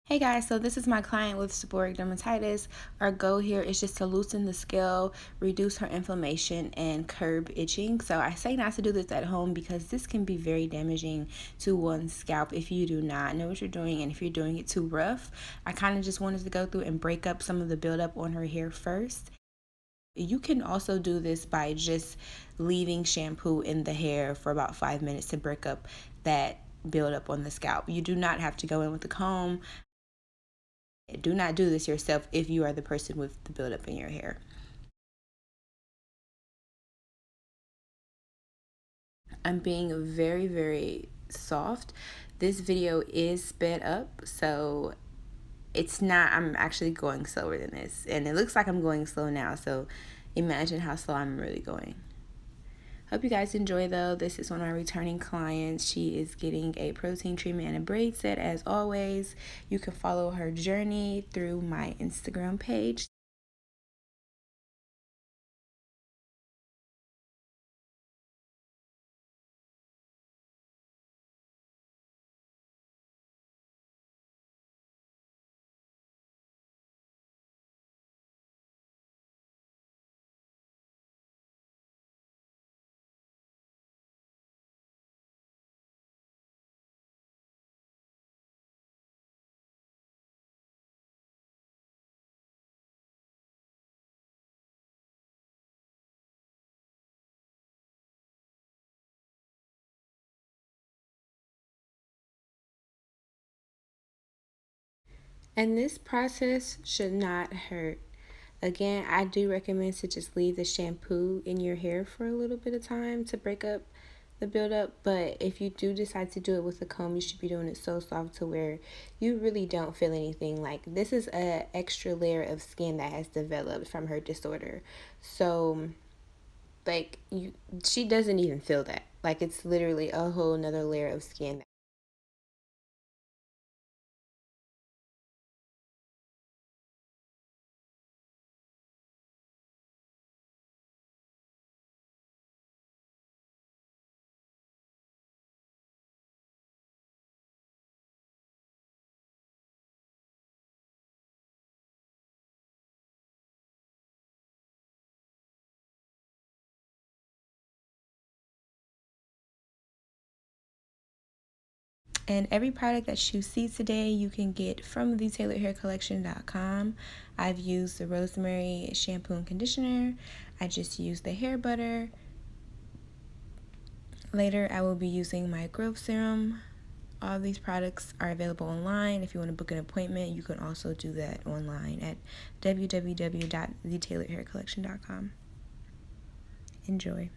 Hey guys, so this is my client with seborrheic dermatitis. Our goal here is just to loosen the scale, reduce her inflammation, and curb itching. So I say not to do this at home because this can be very damaging to one's scalp if you do not know what you're doing and if you're doing it too rough. I kind of just wanted to go through and break up some of the buildup on her hair first. You can also do this by just leaving shampoo in the hair for about 5 minutes to break up that buildup on the scalp. You do not have to go in with a comb. Do not do this yourself if you are the person with the buildup in your hair. I'm being very, very soft. This video is sped up, so it's not, I'm actually going slower than this. And it looks like I'm going slow now, so imagine how slow I'm really going. Hope you guys enjoy though. This is one of my returning clients. She is getting a protein treatment and a braid set as always. You can follow her journey through my Instagram page. And this process should not hurt. Again, I do recommend to just leave the shampoo in your hair for a little bit of time to break up the buildup. But if you do decide to do it with a comb, you should be doing it so soft to where you really don't feel anything. Like, this is an extra layer of skin that has developed from her disorder. So, like, she doesn't even feel that. Like, it's literally a whole nother layer of skin. And every product that you see today, you can get from 𝘃𝗂𝗁𝗄𝗏𝐿𝐻𝑎IRcollection.com. I've used the rosemary shampoo and conditioner. I just used the hair butter. Later, I will be using my growth serum. All these products are available online. If you want to book an appointment, you can also do that online at www.𝘃𝗂𝗁𝗄𝗏𝐿HairCollection.com. Enjoy.